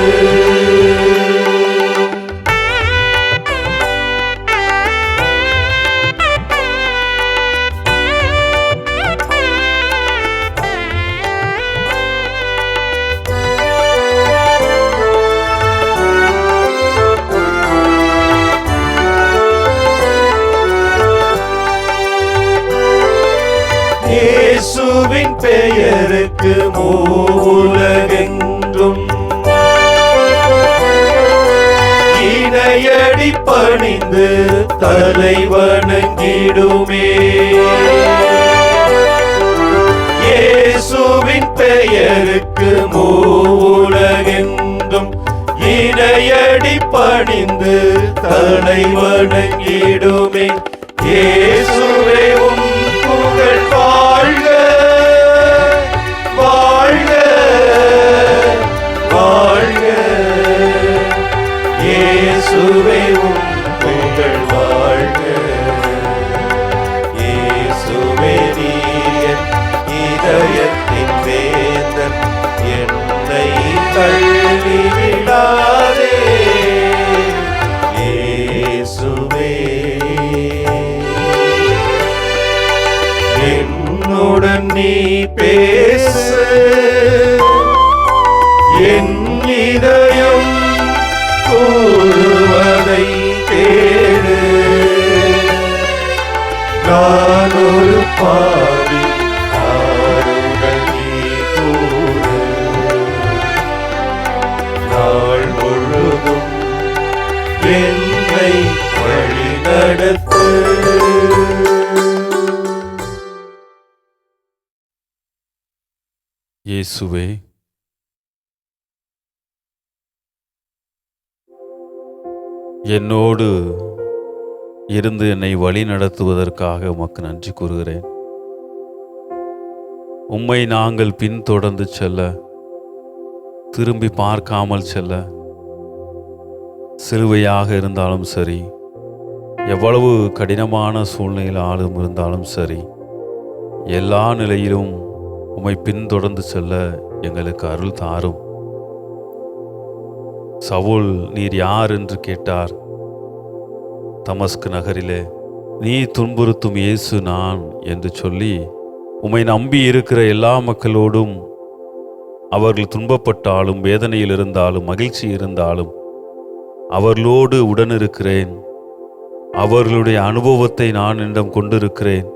S1: இயேசுவின் பெயருக்கு மூலகெங்கும் இணையடி பணிந்து தலை வணங்கிடுமே. இயேசுவின் பெயருக்கு மூலகெங்கும் இணையடி பணிந்து தலை வணங்கிடுமே. இயேசுவே, உம் புகழ் வாழ்க, வாழ்க, வாழ்க. இயேசுவே, உம் புகழ் வாழ்க. இயேசுவே, நீ என் இதயத்தின் தள்ளிவிடாதே இயேசுவே. என்னுடன் நீ பேசு, என் இதயம் கூறுவதை கேளு. நான் ஒரு பாவி, ஆறுதல் நீ கூறு. நாள் முழுதும் என்னை வழி நடத்து.
S3: இயேசுவே, என்னோடு இருந்து என்னை வழி நடத்துவதற்காக உமக்கு நன்றி கூறுகிறேன். உம்மை நாங்கள் பின்தொடர்ந்து செல்ல, திரும்பி பார்க்காமல் செல்ல, சிலுவையாக இருந்தாலும் சரி, எவ்வளவு கடினமான சூழ்நிலையிலும் இருந்தாலும் சரி, எல்லா நிலையிலும் உம்மை பின்தொடர்ந்து செல்ல எங்களுக்கு அருள் தாரும். சவுல் நீர் யார் என்று கேட்டார். தமஸ்கு நகரிலே நீ துன்புறுத்தும் இயேசு நான் என்று சொல்லி உம்மை நம்பி இருக்கிற எல்லா மக்களோடும் அவர்கள் துன்பப்பட்டாலும் வேதனையில் இருந்தாலும் மகிழ்ச்சி இருந்தாலும் அவர்களோடு உடனிருக்கிறேன், அவர்களுடைய அனுபவத்தை நான் என்னிடம் கொண்டிருக்கிறேன்,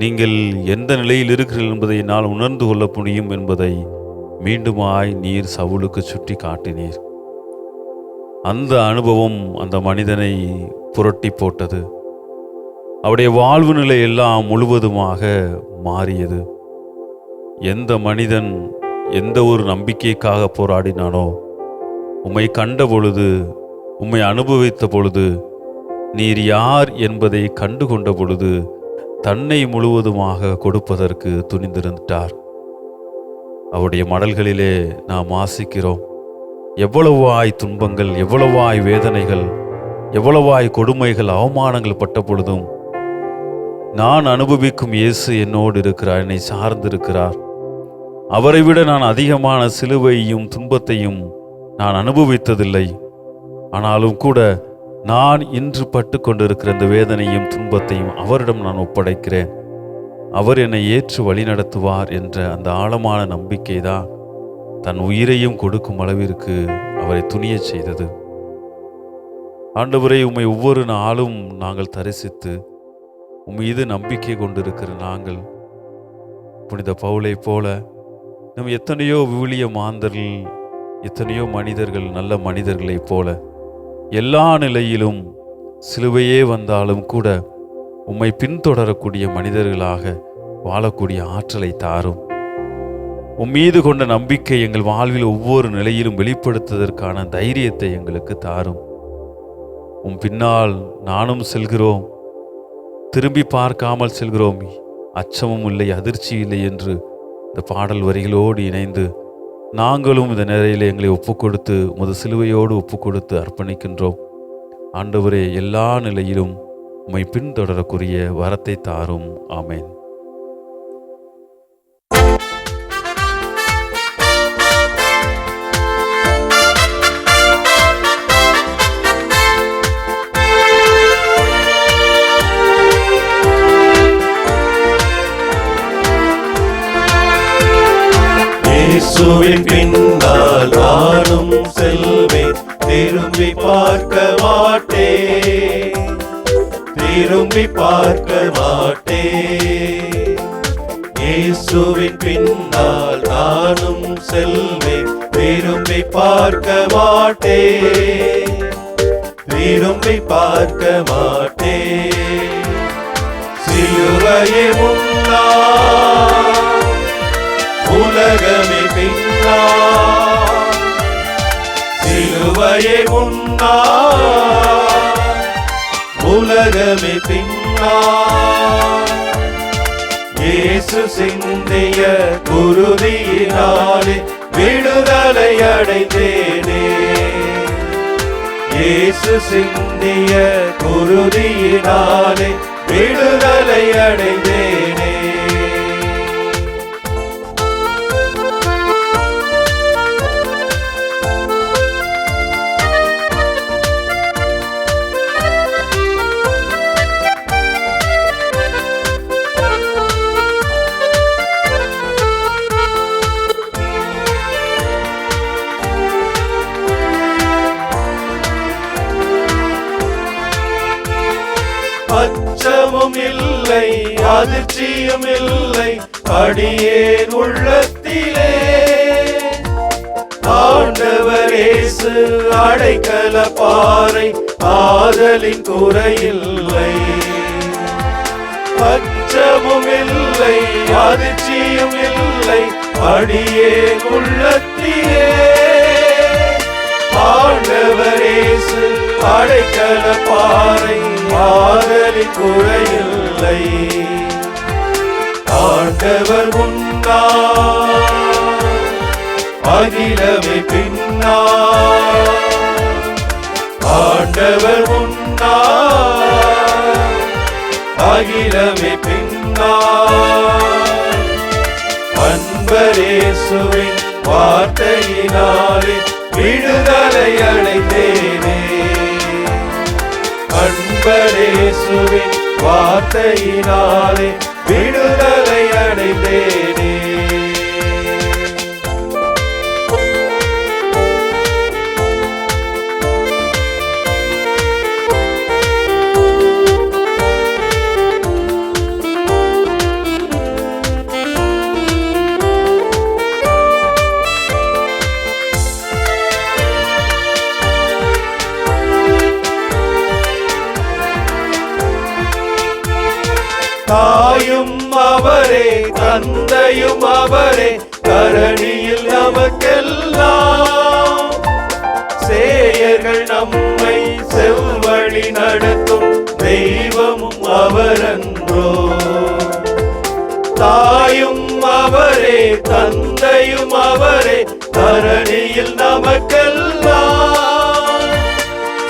S3: நீங்கள் எந்த நிலையில் இருக்கிறீர்கள் என்பதை என்னால் உணர்ந்து கொள்ள முடியும் என்பதை மீண்டுமாய் நீர் சவுலுக்கு சுட்டி காட்டினீர். அந்த அனுபவம் அந்த மனிதனை புரட்டி போட்டது. அவருடைய வாழ்வு நிலை எல்லாம் முழுவதுமாக மாறியது. எந்த மனிதன் எந்த ஒரு நம்பிக்கைக்காக போராடினானோ, உம்மை கண்ட பொழுது, உம்மை அனுபவித்த பொழுது, நீர் யார் என்பதை கண்டு கொண்ட பொழுது தன்னை முழுவதுமாக கொடுப்பதற்கு துணிந்திருந்தார். அவருடைய மடல்களிலே நாம் வாசிக்கிறோம், எவ்வளவாய் துன்பங்கள், எவ்வளவாய் வேதனைகள், எவ்வளவாய் கொடுமைகள், அவமானங்கள் பட்ட பொழுதும் நான் அனுபவிக்கும் இயேசு என்னோடு இருக்கிறார், என்னை சார்ந்திருக்கிறார். அவரை விட நான் அதிகமான சிலுவையும் துன்பத்தையும் நான் அனுபவித்ததில்லை. ஆனாலும் கூட நான் இன்று பட்டு கொண்டிருக்கிற இந்த வேதனையும் துன்பத்தையும் அவரிடம் நான் ஒப்படைக்கிறேன். அவர் என்னை ஏற்று வழி நடத்துவார் என்ற அந்த ஆழமான நம்பிக்கை தான் தன் உயிரையும் கொடுக்கும் அளவிற்கு அவரை துணியச் செய்தது. ஆண்டவரே, உம்மை ஒவ்வொரு நாளும் நாங்கள் தரிசித்து உம் மீது நம்பிக்கை கொண்டிருக்கிற நாங்கள் புனித பவுலை போல நம் எத்தனையோ விவிலிய மாந்தர்கள், எத்தனையோ மனிதர்கள், நல்ல மனிதர்களைப் போல எல்லா நிலையிலும் சிலுவையே வந்தாலும் கூட உம்மை பின்தொடரக்கூடிய மனிதர்களாக வாழக்கூடிய ஆற்றலை தாரும். உம் மீது கொண்ட நம்பிக்கை எங்கள் வாழ்வில் ஒவ்வொரு நிலையிலும் வெளிப்படுத்துவதற்கான தைரியத்தை எங்களுக்கு தாரும். உம் பின்னால் நானும் செல்கிறோம், திரும்பி பார்க்காமல் செல்கிறோம், அச்சமும் இல்லை, அதிர்ச்சி இல்லை என்று இந்த பாடல் வரிகளோடு இணைந்து நாங்களும் இந்த நிலையிலே எங்களை ஒப்புக்கொடுத்து உமது சிலுவையோடு ஒப்புக்கொடுத்து அர்ப்பணிக்கின்றோம். ஆண்டவரே, எல்லா நிலையிலும் உம்மை பின்தொடரக்கூடிய வரத்தை தாரும். ஆமேன்.
S1: இயேசுவின் பின்னால் நானும் செல்வேன், திரும்பி பார்க்க மாட்டேன், திரும்பி பார்க்க மாட்டேன். இயேசுவின் பின்னால் நானும் செல்வேன், திரும்பி பார்க்க மாட்டேன், திரும்பி பார்க்க மாட்டேன். சிலுவையே முன்னால், உலகமே பின்னால், சிலுவையே முன்னால், உலகமே பின்னால். இயேசு சிந்திய குருதியினாலே விடுதலை அடைந்தேனே, இயேசு சிந்திய குருதியினாலே விடுதலை அடைந்தேனே. அடியேன் உள்ளத்திலே. ஆண்டவர் இயேசு அடைக்கல பாறை, ஆதலின் குறையில்லை. அச்சமும் இல்லை, அதிர்ச்சியும் இல்லை, அடியேன் உள்ளத்திலே. ஆண்டவர் இயேசு அடைக்கல பாறை, ஆதலின் குறையில்லை. ஆண்டவர் முன்னார், அகிலமே பின்னார். ஆண்டவர் முன்னார், அகிலமே பின்னார். அன்பரேசுவின் வார்த்தையினாலே விடுதலை அடைந்தேனே. அன்பரேசுவின் வார்த்தையினாலே விடுதலை அடைந்தேனே. தாயும் அவரே, தந்தையும் அவரே, தரணியில் நமக்கெல்லாம். சேயர்கள் நம்மை செவ்வழி நடத்தும் தெய்வமும் அவரன்றோ. தாயும் அவரே, தந்தையும் அவரே, தரணியில் நமக்கெல்லாம்.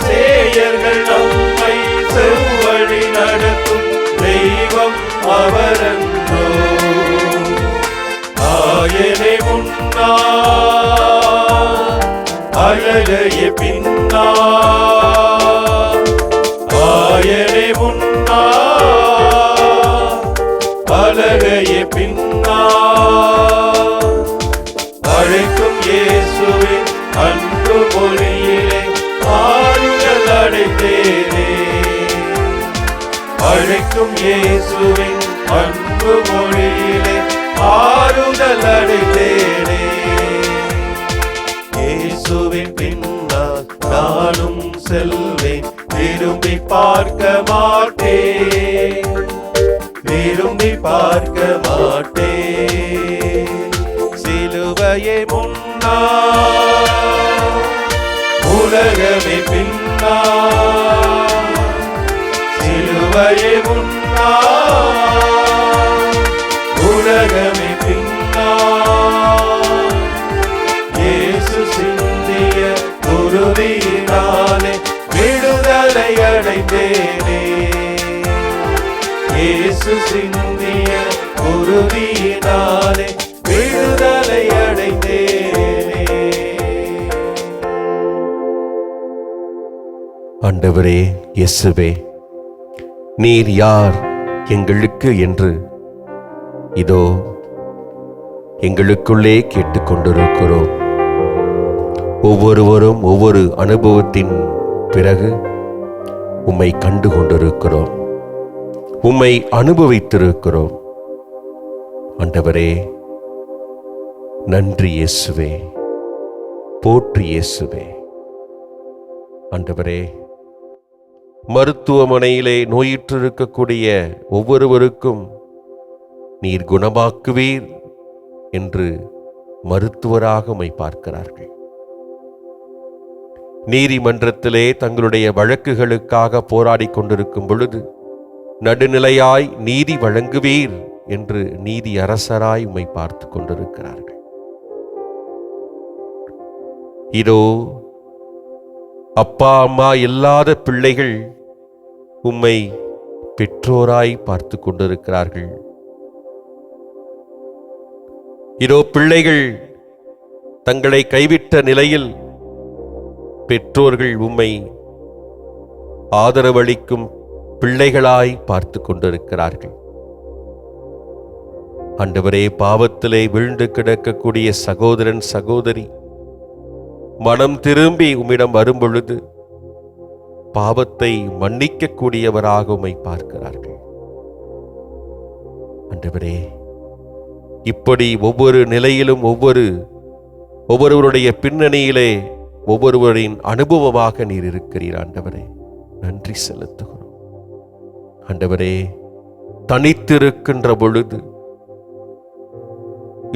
S1: சேயர்கள் நம்மை செவ்வழி நடத்தும் தெய்வம் அவரன்றோ. ஆயனே முன்னார், அழகைய பின்னார். ஆயனே முன்னார், அழகைய பின்னார். அழைக்கும் இயேசுவின் அன்பு மொழியிலே ஆறுதல் அடைந்தேனே. அழைக்கும் இயேசுவின் அன்பு மொழியிலே ஆறுதல் அடைந்தேனே. இயேசுவின் பின்னால் நானும் செல்வேன், திரும்பி பார்க்க மாட்டேன், திரும்பி பார்க்க மாட்டேன். சிலுவையே முன்னால், உலகமே பின்னால். சிலுவையே முன்னால், உலகமே பின்னால். இயேசு சிந்திய குருதியினாலே விடுதலை அடைந்தேனே. இயேசு சிந்திய குருதியினாலே விடுதலை அடைந்தேனே.
S2: ஆண்டவரே இயேசுவே, நீர் யார் எங்களுக்கு என்று இதோ எங்களுக்குள்ளே கேட்டுக்கொண்டிருக்கிறோம். ஒவ்வொருவரும் ஒவ்வொரு அனுபவத்தின் பிறகு உம்மை கண்டு கொண்டிருக்கிறோம், உம்மை அனுபவித்திருக்கிறோம். ஆண்டவரே நன்றி இயேசுவே, போற்றி இயேசுவே. ஆண்டவரே, மருத்துவமனையிலே நோயுற்றிருக்கக்கூடிய ஒவ்வொருவருக்கும் நீர் குணமாக்குவீர் என்று மருத்துவராக உம்மை பார்க்கிறார்கள். நீதிமன்றத்திலே தங்களுடைய வழக்குகளுக்காக போராடி கொண்டிருக்கும் பொழுது நடுநிலையாய் நீதி வழங்குவீர் என்று நீதி அரசராய் உம்மை பார்த்து கொண்டிருக்கிறார்கள். இதோ அப்பா அம்மா இல்லாத பிள்ளைகள் உம்மை பெற்றோராய் பார்த்து கொண்டிருக்கிறார்கள். இதோ பிள்ளைகள் தங்களை கைவிட்ட நிலையில் பெற்றோர்கள் உம்மை ஆதரவளிக்கும் பிள்ளைகளாய் பார்த்து கொண்டிருக்கிறார்கள். ஆண்டவரே, பாவத்திலே விழுந்து கிடக்கக்கூடிய சகோதரன் சகோதரி மனம் திரும்பி உம்மிடம் வரும்பொழுது பாவத்தை மன்னிக்கக்கூடியவராக உம்மை பார்க்கிறார்கள். ஆண்டவரே, இப்படி ஒவ்வொரு நிலையிலும் ஒவ்வொருவருடைய பின்னணியிலே ஒவ்வொருவரின் அனுபவமாக நீர் இருக்கிறீர் ஆண்டவரே. நன்றி செலுத்துகிறோம் ஆண்டவரே. தனித்திருக்கின்ற பொழுது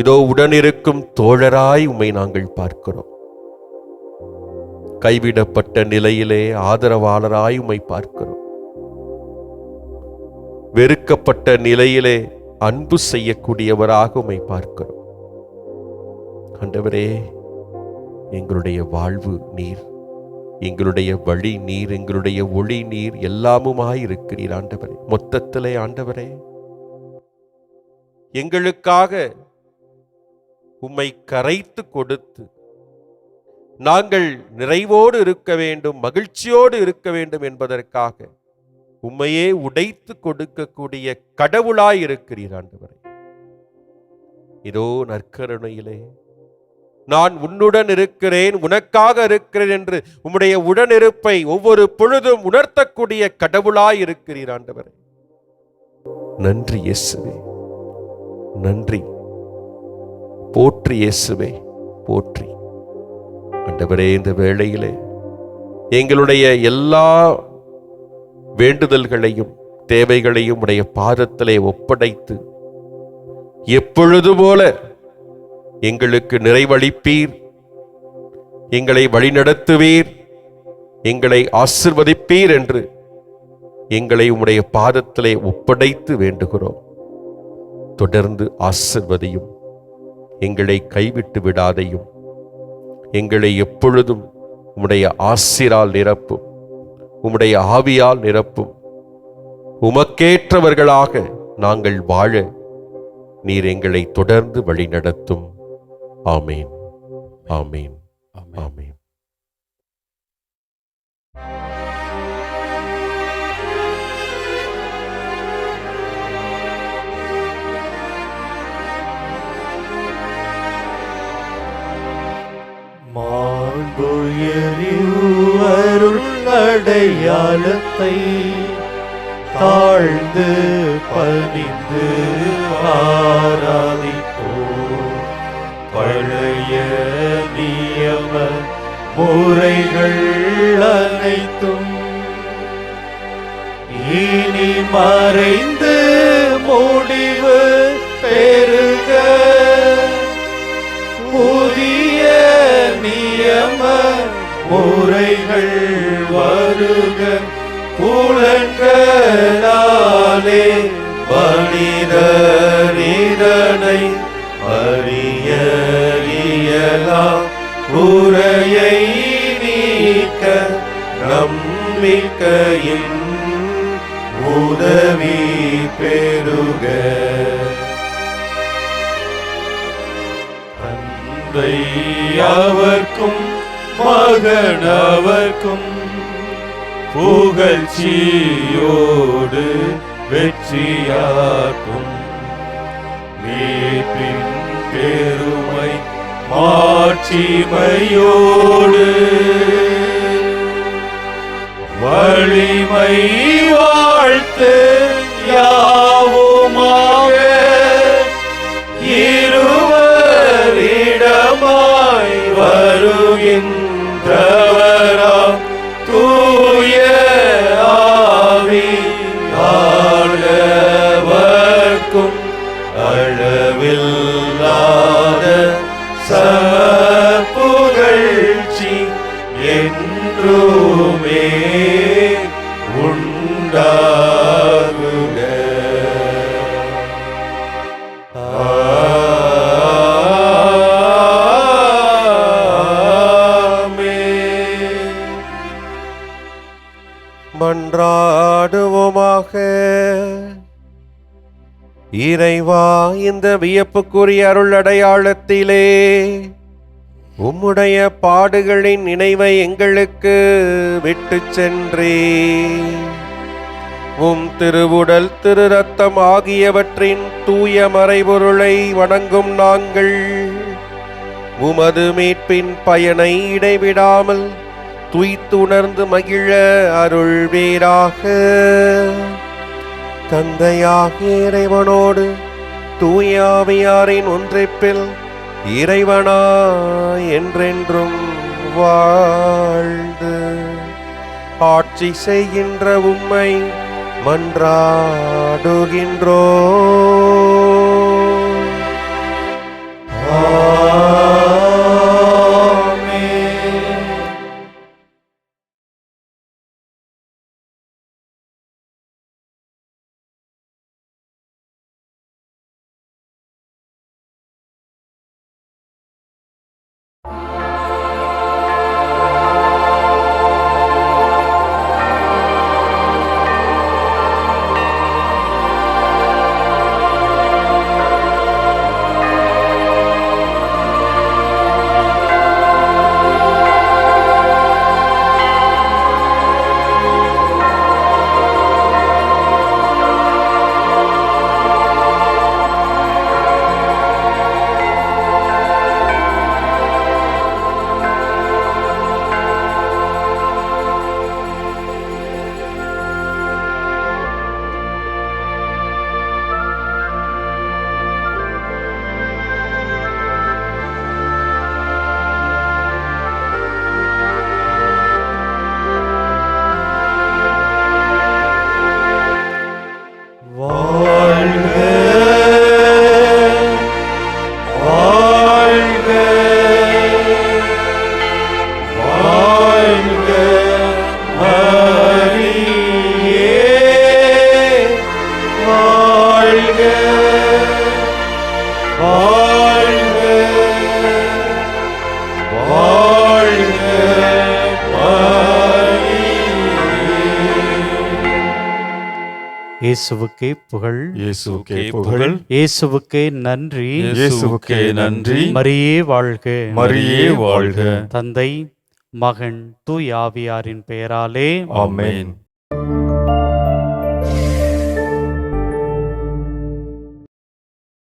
S2: இதோ உடனிருக்கும் தோழராய் உம்மை நாங்கள் பார்க்கிறோம். கைவிடப்பட்ட நிலையிலே ஆதரவாளராய் உம்மை பார்க்கிறோம். வெறுக்கப்பட்ட நிலையிலே அன்பு செய்யக்கூடியவராக உம்மை பார்க்கிறோம் ஆண்டவரே. எங்களுடைய வாழ்வு நீர், எங்களுடைய வழி நீர், எங்களுடைய ஒளி நீர், எல்லாமுமாய் இருக்கிறீர் ஆண்டவரே. மொத்தத்திலே ஆண்டவரே, எங்களுக்காக உம்மை கரைத்து கொடுத்து நாங்கள் நிறைவோடு இருக்க வேண்டும், மகிழ்ச்சியோடு இருக்க வேண்டும் என்பதற்காக உம்மையே உடைத்து கொடுக்கக்கூடிய கடவுளாய் இருக்கிறீர் ஆண்டவரே. இதோ நற்கருணையிலே நான் உன்னுடன் இருக்கிறேன், உனக்காக இருக்கிறேன் என்று உம்முடைய உடனிருப்பை ஒவ்வொரு பொழுதும் உணர்த்தக்கூடிய கடவுளாய் இருக்கிறீர் ஆண்டவரே. நன்றி இயேசுவே, நன்றி. போற்றி இயேசுவே, போற்றி ஆண்டவரே. இந்த வேளையிலே எங்களுடைய எல்லா வேண்டுதல்களையும் தேவைகளையும் உடைய பாதத்திலே ஒப்படைத்து எப்பொழுது போல எங்களுக்கு நிறைவளிப்பீர், எங்களை வழிநடத்துவீர், எங்களை ஆசிர்வதிப்பீர் என்று எங்களை உம்முடைய பாதத்திலே ஒப்படைத்து வேண்டுகிறோம். தொடர்ந்து ஆசிர்வதியும், எங்களை கைவிட்டு விடாதையும், எங்களை எப்பொழுதும் உம்முடைய ஆசிரால் நிரப்பும், உம்முடைய ஆவியால் நிரப்பும். உமக்கேற்றவர்களாக நாங்கள் வாழ நீர் எங்களை தொடர்ந்து வழிநடத்தும். ஆமேன், ஆமேன், ஆமேன்.
S1: மாண்புயரில் அடையாளத்தை தாழ்ந்து பணிந்து ஆராதிப்போம். பழைய நியம முறைகள் அனைத்தும் இனி மறைந்து முடிவு பெறுக. புதிய நியம முறைகள் வருக. புலன்களாலே மனிதர் இதனை அறிய இயலாம். குறையை நீக்க நம்பிக்கையின் உதவி பெறுக. தந்தை அவர்க்கும் மகன் அவர்க்கும் புகழ்ச்சியோடு வெற்றியாக்கும். மீட்பின் பெருமை மாட்சிமையோடு வலிமை வாழ்த்து யாவுமாக இருவரிடமாய் வருகின்றவராம் தூய ஆவியானவர்க்கும் அளவில்லாத புகழ்ச்சி என்றுமே உண்டாகுக.
S2: மன்றாடுவோமாக. இறைவா, இந்த வியப்புக்குரிய அருள் அடையாளத்திலே உம்முடைய பாடுகளின் நினைவை எங்களுக்கு விட்டு சென்றே. உம் திருவுடல் திரு ரத்தம் ஆகியவற்றின் தூய மறைபொருளை வணங்கும் நாங்கள் உமது மீட்பின் பயனை இடைவிடாமல் துய்த்துணர்ந்து மகிழ அருள்வீராக. தந்தையாகிய இறைவனோடு தூயாவியாரின் ஒன்றைப்பில் இறைவனா என்றென்றும் வாழ்ந்து ஆட்சி செய்கின்ற உம்மை மன்றாடுகின்றோ.
S4: இயேசுவுக்கே புகழ்,
S5: இயேசுவுக்கே புகழ்,
S4: இயேசுவுக்கே நன்றி,
S5: இயேசுவுக்கே நன்றி.
S4: மரியே வாழ்க,
S5: மரியே வாழ்க.
S4: தந்தை மகன் தூய் ஆவியாரின் பெயராலே
S5: ஆமென்.